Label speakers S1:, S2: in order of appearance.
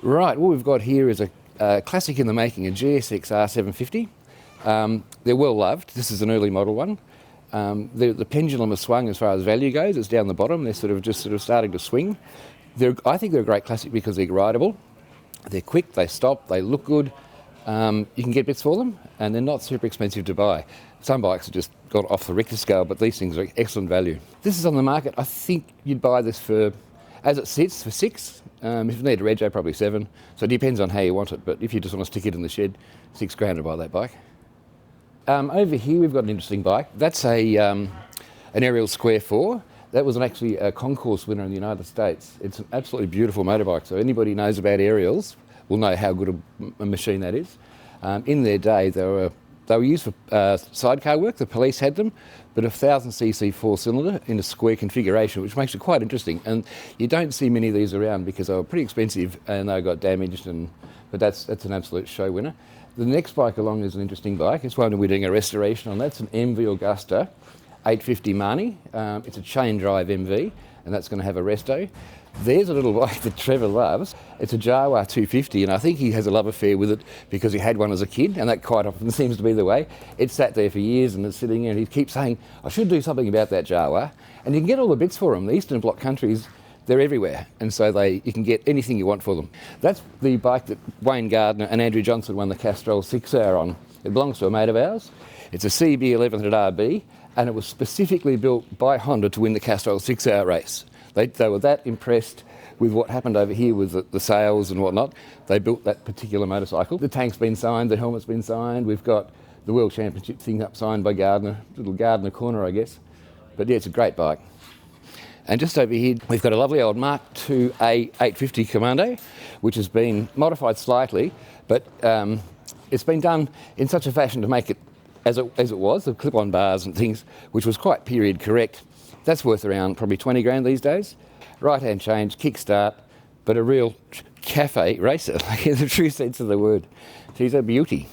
S1: Right, what we've got here is a classic in the making, a GSXR 750. They're well loved. This is an early model one. The pendulum has swung as far as value goes. It's down the bottom. They're just starting to swing. I think they're a great classic because they're rideable. They're quick, they stop, they look good. You can get bits for them, and they're not super expensive to buy. Some bikes have just got off the Richter scale, but these things are excellent value. This is on the market. I think you'd buy this for, as it sits, for $6,000. If you need a rego, probably $7,000. So it depends on how you want it, but if you just want to stick it in the shed, $6,000 to buy that bike. Over here we've got an interesting bike. That's an Ariel Square 4. That was actually a concourse winner in the United States. It's an absolutely beautiful motorbike, so anybody who knows about Ariels will know how good a machine that is. In their day, they were used for sidecar work. The police had them, but a 1,000cc four-cylinder in a square configuration, which makes it quite interesting. And you don't see many of these around because they were pretty expensive and they got damaged. But that's an absolute show winner. The next bike along is an interesting bike. It's one we're doing a restoration on. That's an MV Agusta 850 Mani. It's a chain drive MV, and that's going to have a resto. There's a little bike that Trevor loves. It's a Jawa 250, and I think he has a love affair with it because he had one as a kid, and that quite often seems to be the way. It's sat there for years and it's sitting there, and he keeps saying, I should do something about that Jawa. And you can get all the bits for them. The Eastern Bloc countries, they're everywhere, and so you can get anything you want for them. That's the bike that Wayne Garnder and Andrew Johnson won the Castrol 6-hour on. It belongs to a mate of ours. It's a CB 1100 RB, and it was specifically built by Honda to win the Castrol 6-hour race. They were that impressed with what happened over here with the sales and whatnot. They built that particular motorcycle. The tank's been signed, the helmet's been signed. We've got the World Championship thing up signed by Garnder, little Gardener corner, I guess. But yeah, it's a great bike. And just over here, we've got a lovely old Mark II A850 Commando, which has been modified slightly, but it's been done in such a fashion to make it as it was, the clip-on bars and things, which was quite period correct. That's worth around probably $20,000 these days. Right-hand change, kickstart, but a real cafe racer, like in the true sense of the word. She's a beauty.